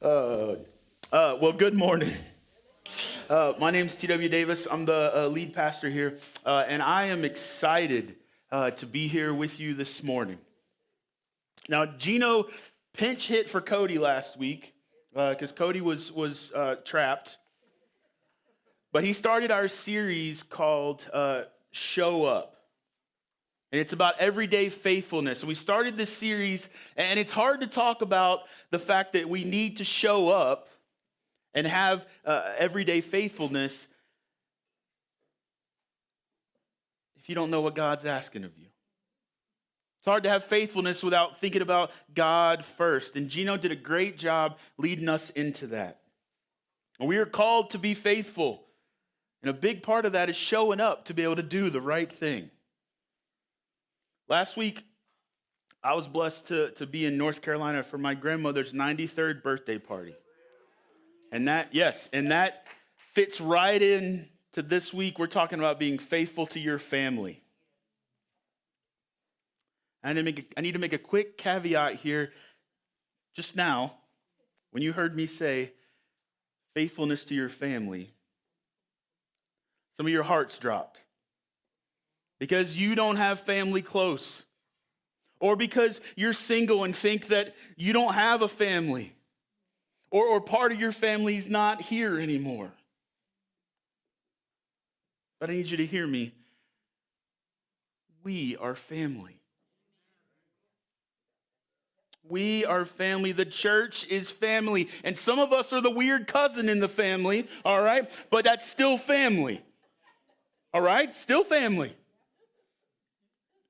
Uh, well, good morning. My name's T.W. Davis. I'm the lead pastor here, and I am excited to be here with you this morning. Now, Gino pinch hit for Cody last week because Cody was trapped, but he started our series called Show Up. And it's about everyday faithfulness. And we started this series, and it's hard to talk about the fact that we need to show up and have everyday faithfulness if you don't know what God's asking of you. It's hard to have faithfulness without thinking about God first. And Gino did a great job leading us into that. And we are called to be faithful. And a big part of that is showing up to be able to do the right thing. Last week, I was blessed to be in North Carolina for my grandmother's 93rd birthday party. And that fits right in to this week. We're talking about being faithful to your family. I need to make a quick caveat here. Just now, when you heard me say faithfulness to your family, some of your hearts dropped. Because you don't have family close. Or because you're single and think that you don't have a family. Or part of your family's not here anymore. But I need you to hear me. We are family. We are family. The church is family. And some of us are the weird cousin in the family, all right? But that's still family. All right? Still family.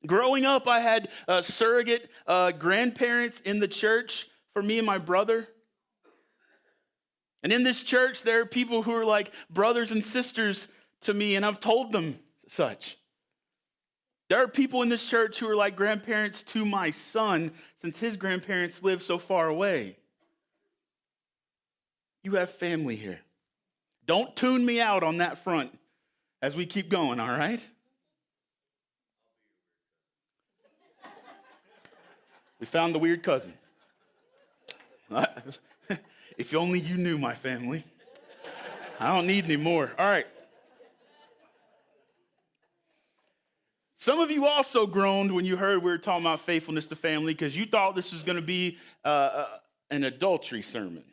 Growing up, I had surrogate grandparents in the church for me and my brother. And in this church, there are people who are like brothers and sisters to me, and I've told them such. There are people in this church who are like grandparents to my son, since his grandparents live so far away. You have family here. Don't tune me out on that front as we keep going, all right? We found the weird cousin. If only you knew my family. I don't need any more. All right. Some of you also groaned when you heard we were talking about faithfulness to family because you thought this was going to be an adultery sermon.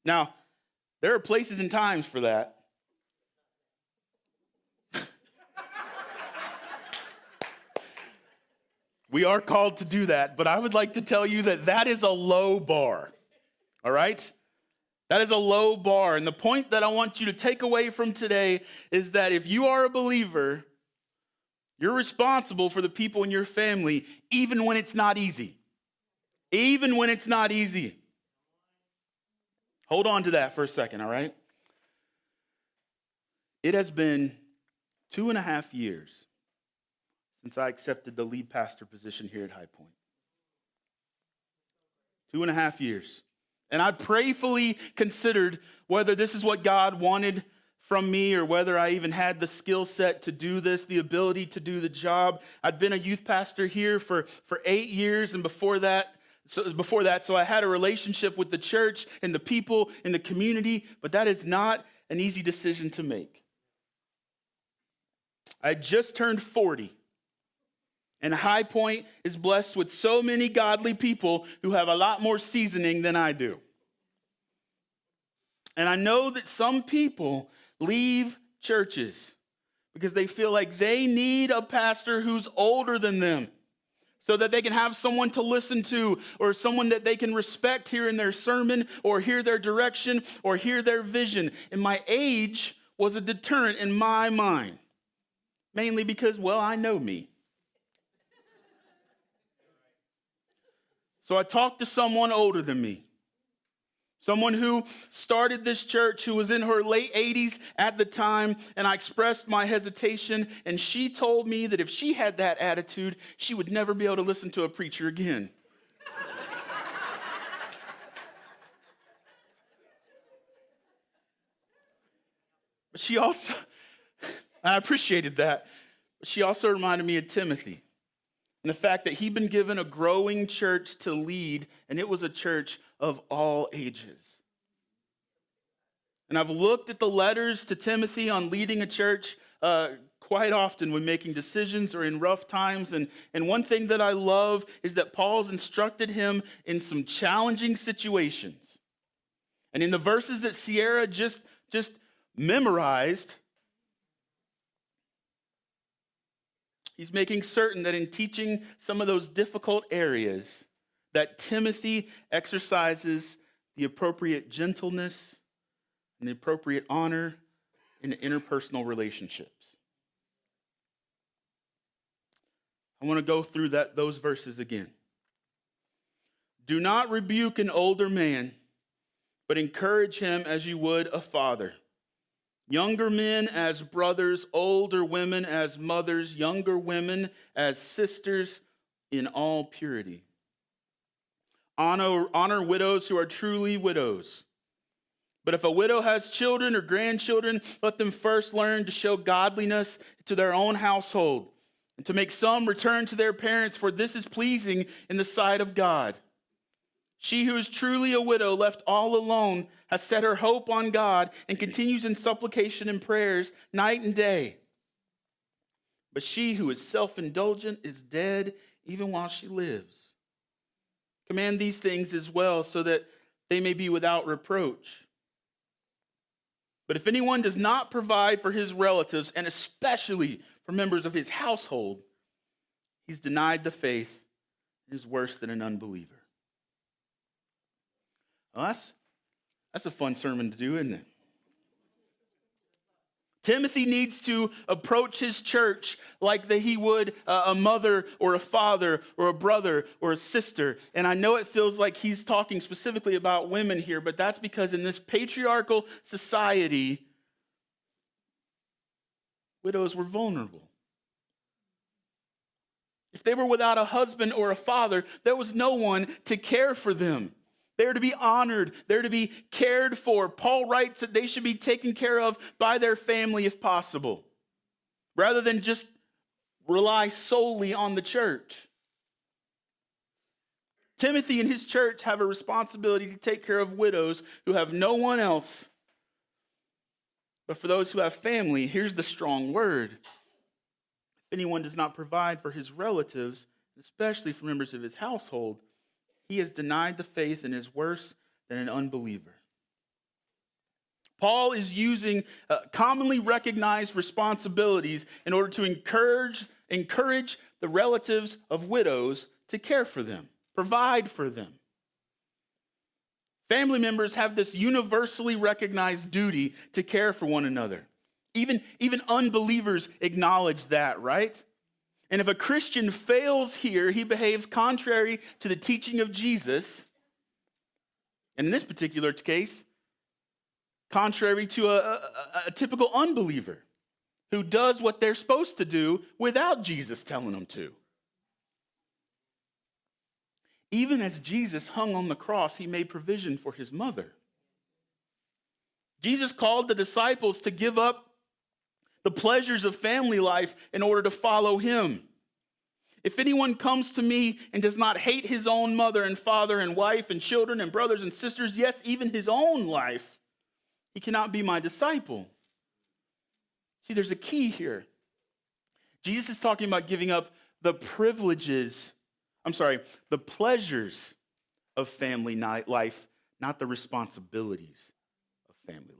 Now, there are places and times for that. We are called to do that, but I would like to tell you that that is a low bar, all right? That is a low bar, and the point that I want you to take away from today is that if you are a believer, you're responsible for the people in your family, even when it's not easy. Even when it's not easy. Hold on to that for a second, all right? It has been 2.5 years since I accepted the lead pastor position here at Highpoint. 2.5 years. And I prayerfully considered whether this is what God wanted from me or whether I even had the skill set to do this, the ability to do the job. I'd been a youth pastor here for 8 years, and before that, so I had a relationship with the church and the people in the community, but that is not an easy decision to make. I had just turned 40. And Highpoint is blessed with so many godly people who have a lot more seasoning than I do. And I know that some people leave churches because they feel like they need a pastor who's older than them so that they can have someone to listen to or someone that they can respect here in their sermon or hear their direction or hear their vision. And my age was a deterrent in my mind, mainly because, well, I know me. So I talked to someone older than me, someone who started this church, who was in her late 80s at the time, and I expressed my hesitation, and she told me that if she had that attitude, she would never be able to listen to a preacher again. But she also, I appreciated that, but she also reminded me of Timothy. and the fact that he'd been given a growing church to lead, and it was a church of all ages. And I've looked at the letters to Timothy on leading a church quite often when making decisions or in rough times. And one thing that I love is that Paul's instructed him in some challenging situations. And in the verses that Sierra just memorized, he's making certain that in teaching some of those difficult areas, that Timothy exercises the appropriate gentleness and the appropriate honor in interpersonal relationships. I want to go through those verses again. Do not rebuke an older man, but encourage him as you would a father. Younger men as brothers, older women as mothers, younger women as sisters in all purity. Honor widows who are truly widows. But if a widow has children or grandchildren, let them first learn to show godliness to their own household, and to make some return to their parents, for this is pleasing in the sight of God. She who is truly a widow, left all alone, has set her hope on God and continues in supplication and prayers night and day. But she who is self-indulgent is dead even while she lives. Command these things as well, so that they may be without reproach. But if anyone does not provide for his relatives, and especially for members of his household, he's denied the faith and is worse than an unbeliever. Well, that's a fun sermon to do, isn't it? Timothy needs to approach his church like that he would a mother or a father or a brother or a sister. And I know it feels like he's talking specifically about women here, but that's because in this patriarchal society, widows were vulnerable. If they were without a husband or a father, there was no one to care for them. They're to be honored. They're to be cared for. Paul writes that they should be taken care of by their family if possible, rather than just rely solely on the church. Timothy and his church have a responsibility to take care of widows who have no one else. But for those who have family, here's the strong word. If anyone does not provide for his relatives, especially for members of his household, he has denied the faith and is worse than an unbeliever. Paul is using commonly recognized responsibilities in order to encourage the relatives of widows to care for them, provide for them. Family members have this universally recognized duty to care for one another. Even unbelievers acknowledge that, right? And if a Christian fails here, he behaves contrary to the teaching of Jesus. And in this particular case, contrary to a typical unbeliever who does what they're supposed to do without Jesus telling them to. Even as Jesus hung on the cross, he made provision for his mother. Jesus called the disciples to give up the pleasures of family life in order to follow him. If anyone comes to me and does not hate his own mother and father and wife and children and brothers and sisters, yes, even his own life, he cannot be my disciple. See, there's a key here. Jesus is talking about giving up the pleasures of family life, not the responsibilities of family life.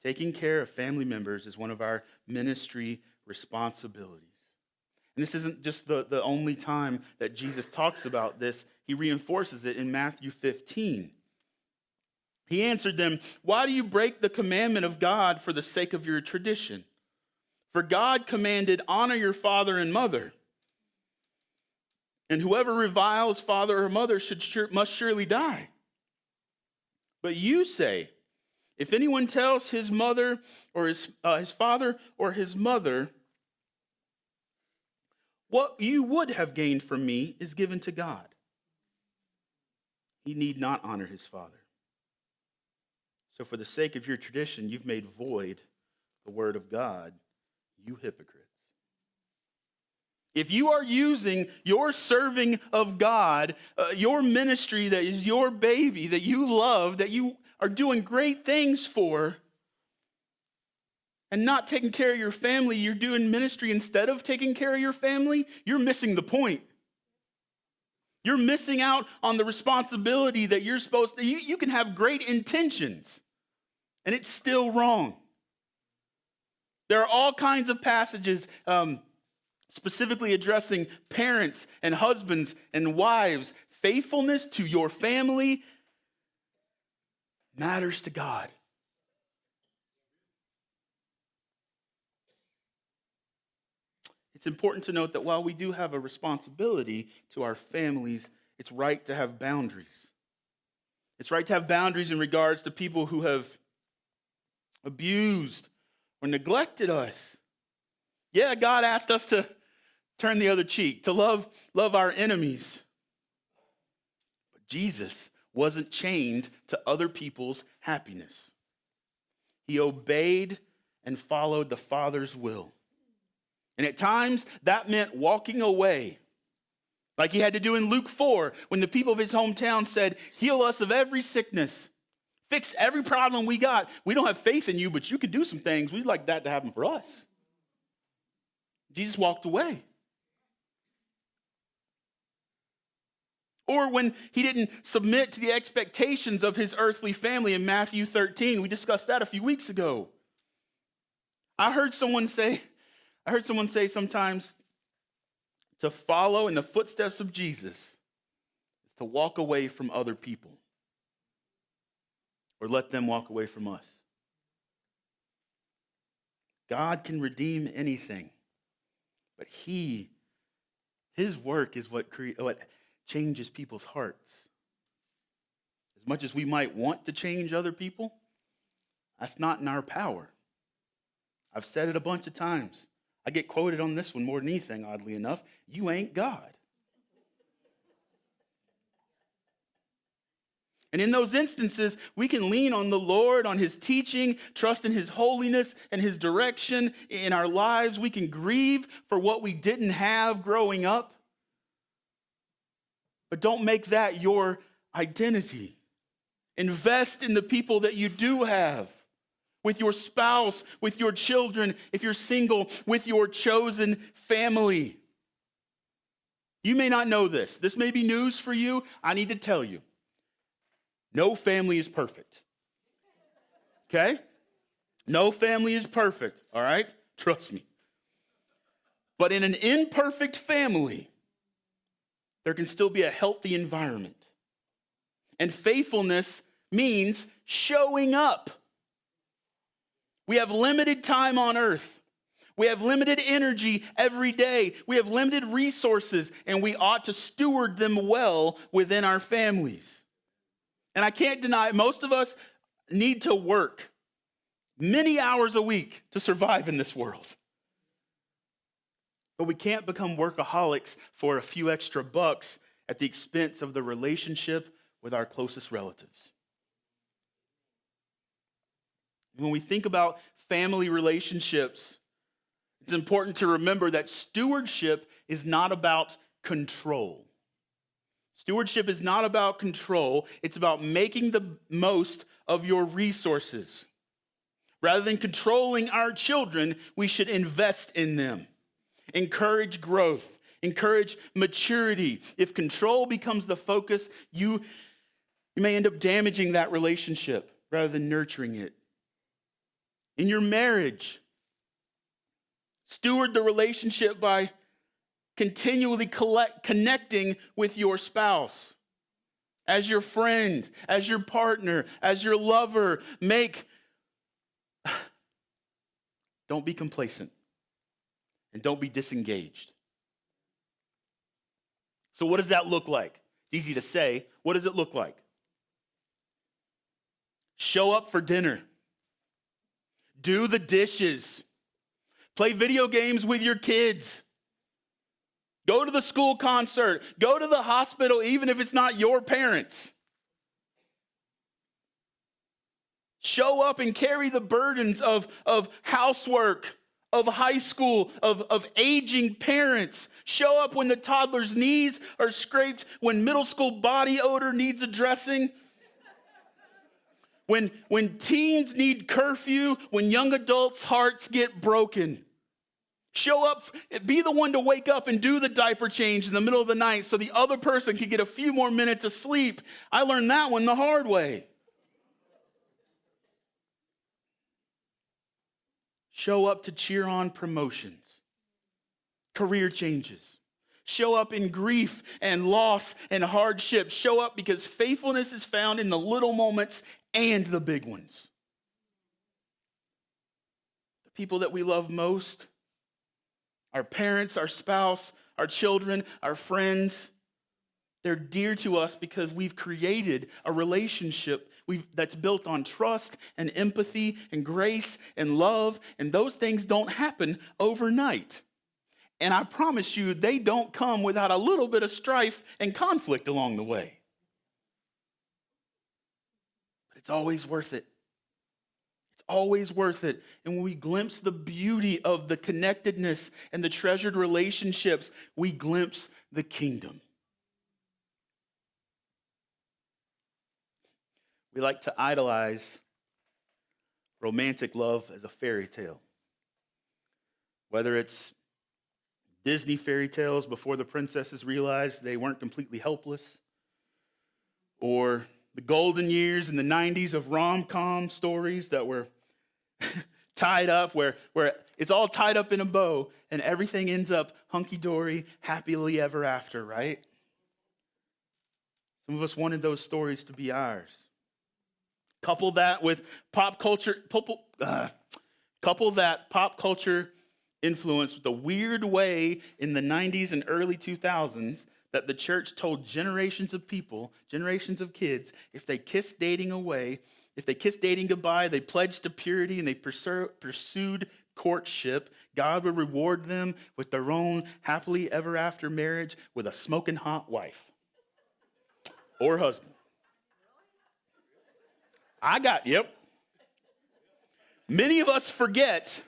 Taking care of family members is one of our ministry responsibilities. And this isn't just the only time that Jesus talks about this. He reinforces it in Matthew 15. He answered them, "Why do you break the commandment of God for the sake of your tradition? For God commanded, 'Honor your father and mother.' And whoever reviles father or mother must surely die. But you say, if anyone tells his mother or his father or his mother, 'What you would have gained from me is given to God,' he need not honor his father. So for the sake of your tradition, you've made void the word of God, you hypocrites." If you are using your serving of God, your ministry that is your baby, that you love, that you are doing great things for, and not taking care of your family, you're doing ministry instead of taking care of your family, you're missing the point. You're missing out on the responsibility that you're supposed to. You can have great intentions, and it's still wrong. There are all kinds of passages specifically addressing parents and husbands and wives. Faithfulness to your family matters to God. It's important to note that while we do have a responsibility to our families, it's right to have boundaries. It's right to have boundaries in regards to people who have abused or neglected us. Yeah, God asked us to turn the other cheek, to love our enemies. But Jesus wasn't chained to other people's happiness. He obeyed and followed the Father's will. And at times, that meant walking away, like he had to do in Luke 4, when the people of his hometown said, heal us of every sickness, fix every problem we got. We don't have faith in you, but you can do some things. We'd like that to happen for us. Jesus walked away. Or when he didn't submit to the expectations of his earthly family in Matthew 13. We discussed that a few weeks ago. I heard someone say sometimes to follow in the footsteps of Jesus is to walk away from other people or let them walk away from us. God can redeem anything, but his work is what changes people's hearts. As much as we might want to change other people, that's not in our power. I've said it a bunch of times. I get quoted on this one more than anything, oddly enough. You ain't God. And in those instances, we can lean on the Lord, on his teaching, trust in his holiness and his direction in our lives. We can grieve for what we didn't have growing up. But don't make that your identity. Invest in the people that you do have. With your spouse, with your children, if you're single, with your chosen family. You may not know this. This may be news for you. I need to tell you. No family is perfect. Okay? No family is perfect, all right? Trust me. But in an imperfect family, there can still be a healthy environment. And faithfulness means showing up. We have limited time on earth. We have limited energy every day. We have limited resources, and we ought to steward them well within our families. And I can't deny, most of us need to work many hours a week to survive in this world. But we can't become workaholics for a few extra bucks at the expense of the relationship with our closest relatives. When we think about family relationships, it's important to remember that stewardship is not about control. Stewardship is not about control. It's about making the most of your resources. Rather than controlling our children, we should invest in them. Encourage growth. Encourage maturity. If control becomes the focus, you may end up damaging that relationship rather than nurturing it. In your marriage, steward the relationship by continually connecting with your spouse. As your friend, as your partner, as your lover. Don't be complacent. And don't be disengaged. So what does that look like? It's easy to say. What does it look like? Show up for dinner. Do the dishes. Play video games with your kids. Go to the school concert. Go to the hospital, even if it's not your parents. Show up and carry the burdens of housework, of high school, of aging parents. Show up when the toddler's knees are scraped, when middle school body odor needs addressing, when teens need curfew, when young adults' hearts get broken. Show up, be the one to wake up and do the diaper change in the middle of the night so the other person can get a few more minutes of sleep. I learned that one the hard way. Show up to cheer on promotions, career changes. Show up in grief and loss and hardship. Show up because faithfulness is found in the little moments and the big ones. The people that we love most, our parents, our spouse, our children, our friends, they're dear to us because we've created a relationship that's built on trust and empathy and grace and love, and those things don't happen overnight. And I promise you, they don't come without a little bit of strife and conflict along the way. But it's always worth it. It's always worth it. And when we glimpse the beauty of the connectedness and the treasured relationships, we glimpse the kingdom. We like to idolize romantic love as a fairy tale. Whether it's Disney fairy tales before the princesses realized they weren't completely helpless, or the golden years in the 90s of rom-com stories that were tied up, where it's all tied up in a bow and everything ends up hunky-dory, happily ever after, right? Some of us wanted those stories to be ours. Couple that pop culture influence with the weird way in the 90s and early 2000s that the church told generations of people, generations of kids, if they kissed dating away, if they kissed dating goodbye, they pledged to purity and they pursued courtship, God would reward them with their own happily ever after marriage with a smoking hot wife or husband. Yep. Many of us forget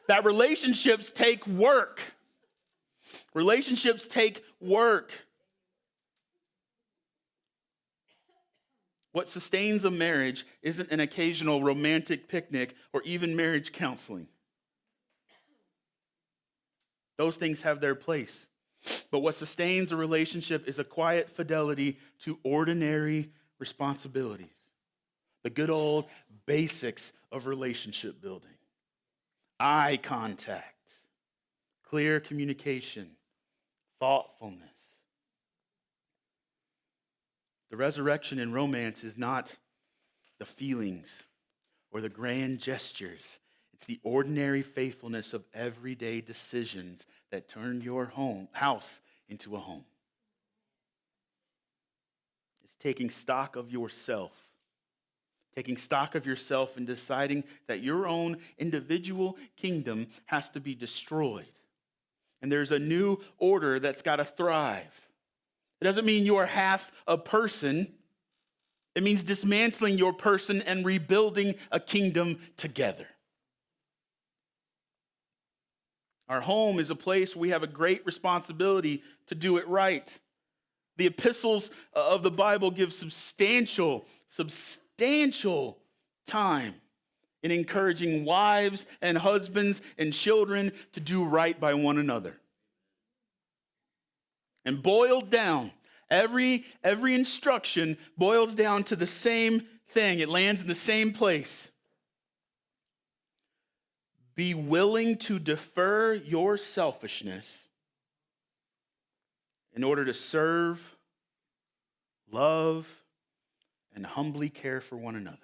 that relationships take work. Relationships take work. What sustains a marriage isn't an occasional romantic picnic or even marriage counseling. Those things have their place. But what sustains a relationship is a quiet fidelity to ordinary responsibilities. The good old basics of relationship building. Eye contact, clear communication, thoughtfulness. The resurrection in romance is not the feelings or the grand gestures. It's the ordinary faithfulness of everyday decisions that turn your house into a home. It's taking stock of yourself. Taking stock of yourself and deciding that your own individual kingdom has to be destroyed. And there's a new order that's got to thrive. It doesn't mean you are half a person. It means dismantling your person and rebuilding a kingdom together. Our home is a place where we have a great responsibility to do it right. The epistles of the Bible give substantial time in encouraging wives and husbands and children to do right by one another. And boiled down, every instruction boils down to the same thing. It lands in the same place. Be willing to defer your selfishness in order to serve, love, and humbly care for one another.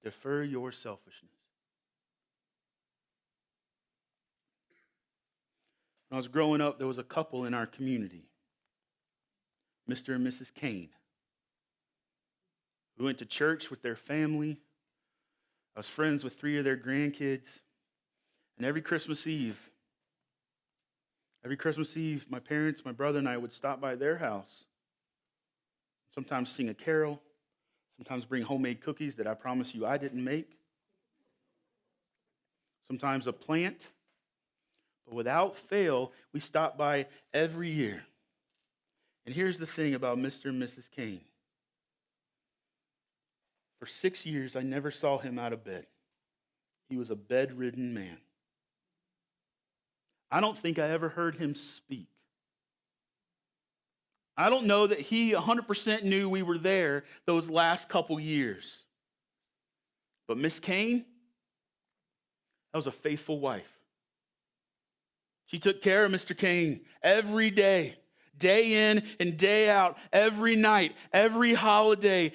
Defer your selfishness. When I was growing up, there was a couple in our community, Mr. and Mrs. Kane. We went to church with their family. I was friends with 3 of their grandkids. And every Christmas Eve, my parents, my brother, and I would stop by their house. Sometimes sing a carol. Sometimes bring homemade cookies that I promise you I didn't make. sometimes a plant, but without fail, we stop by every year. And here's the thing about Mr. and Mrs. Kane. For 6 years, I never saw him out of bed. He was a bedridden man. I don't think I ever heard him speak. I don't know that he 100% knew we were there those last couple years. But Miss Kane, that was a faithful wife. She took care of Mr. Kane every day, day in and day out, every night, every holiday.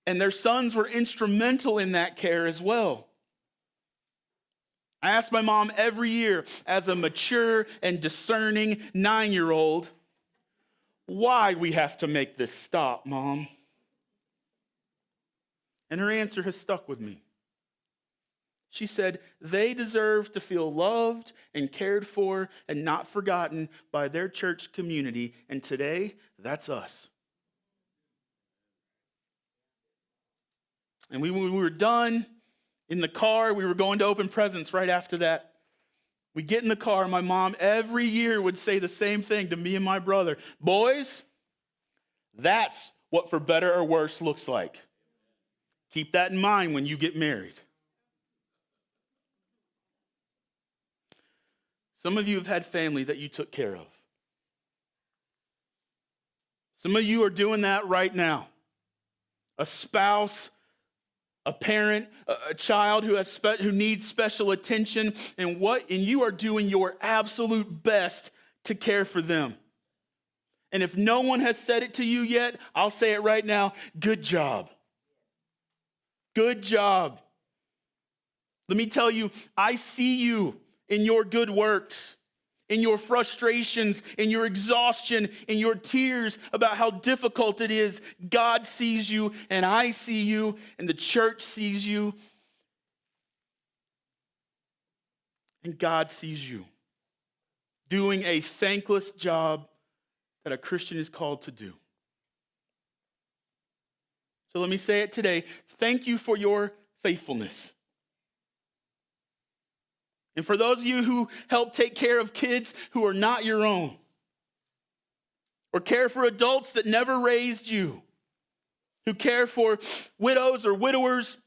And their sons were instrumental in that care as well. I asked my mom every year, as a mature and discerning 9-year-old, why we have to make this stop, Mom. And her answer has stuck with me. She said, they deserve to feel loved and cared for and not forgotten by their church community. And today, that's us. And when we were done in the car, we were going to open presents right after that. We get in the car, my mom every year would say the same thing to me and my brother. Boys, that's what for better or worse looks like. Keep that in mind when you get married. Some of you have had family that you took care of. Some of you are doing that right now. A spouse, a parent, a child who needs special attention, and you are doing your absolute best to care for them. And if no one has said it to you yet, I'll say it right now. Good job. Good job. Let me tell you, I see you in your good works, in your frustrations, in your exhaustion, in your tears about how difficult it is. God sees you, and I see you, and the church sees you, and God sees you doing a thankless job that a Christian is called to do. So let me say it today. Thank you for your faithfulness. And for those of you who help take care of kids who are not your own, or care for adults that never raised you, who care for widows or widowers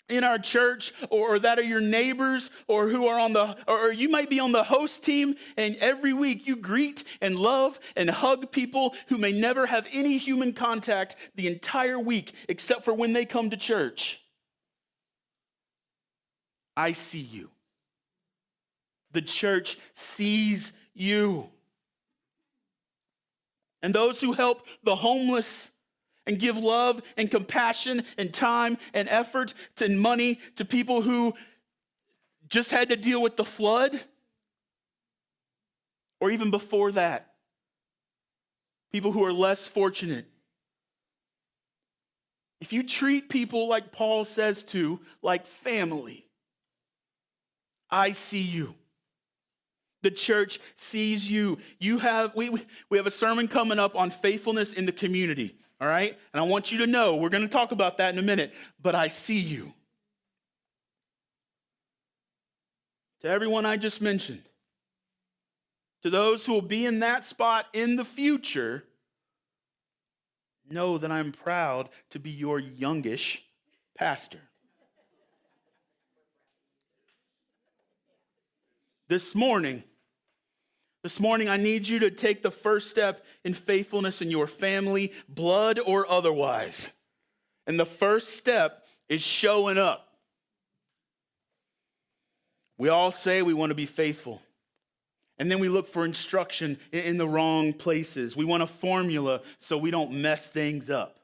in our church, or that are your neighbors, or who are or you might be on the host team, and every week you greet and love and hug people who may never have any human contact the entire week except for when they come to church. I see you. The church sees you. And those who help the homeless and give love and compassion and time and effort and money to people who just had to deal with the flood, or even before that, people who are less fortunate. If you treat people like Paul says to, like family, I see you. The church sees you. We have a sermon coming up on faithfulness in the community, all right? And I want you to know, we're going to talk about that in a minute, but I see you. To everyone I just mentioned, to those who will be in that spot in the future, know that I'm proud to be your youngish pastor. This morning, I need you to take the first step in faithfulness in your family, blood or otherwise. And the first step is showing up. We all say we want to be faithful. And then we look for instruction in the wrong places. We want a formula so we don't mess things up.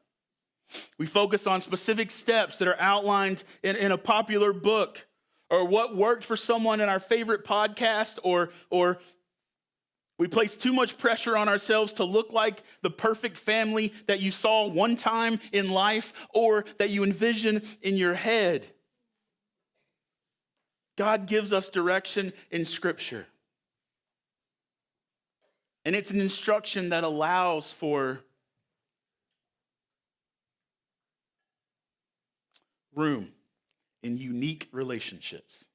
We focus on specific steps that are outlined in a popular book, or what worked for someone in our favorite podcast, or we place too much pressure on ourselves to look like the perfect family that you saw one time in life or that you envision in your head. God gives us direction in Scripture. And it's an instruction that allows for room in unique relationships.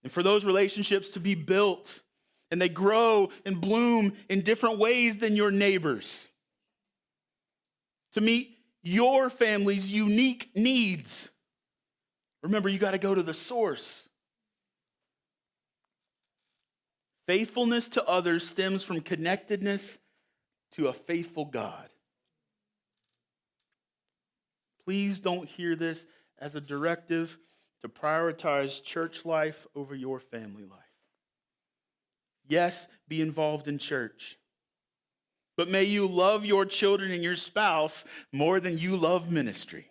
and for those relationships to be built, and they grow and bloom in different ways than your neighbors, to meet your family's unique needs. Remember, you got to go to the source. Faithfulness to others stems from connectedness to a faithful God. Please don't hear this as a directive to prioritize church life over your family life. Yes, be involved in church. But may you love your children and your spouse more than you love ministry.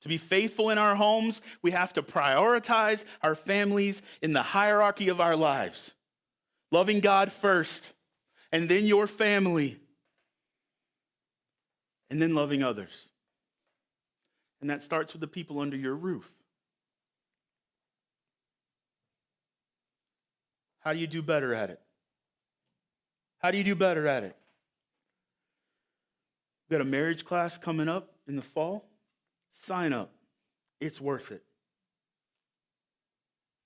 To be faithful in our homes, we have to prioritize our families in the hierarchy of our lives. Loving God first, and then your family, and then loving others. And that starts with the people under your roof. How do you do better at it? How do you do better at it? We've got a marriage class coming up in the fall. Sign up. It's worth it.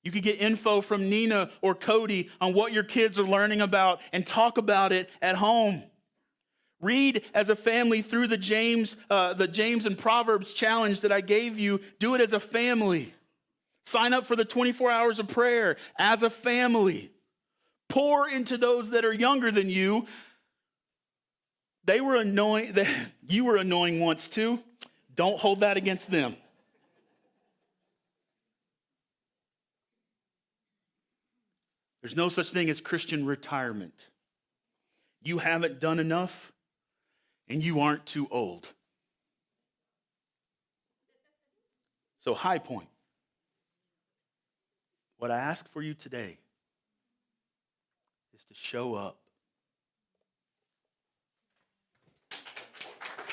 You could get info from Nina or Cody on what your kids are learning about and talk about it at home. Read as a family through the James and Proverbs challenge that I gave you. Do it as a family. Sign up for the 24 hours of prayer as a family. Pour into those that are younger than you. They were annoying. You were annoying once too. Don't hold that against them. There's no such thing as Christian retirement. You haven't done enough, and you aren't too old. So, Highpoint, what I ask for you today is to show up.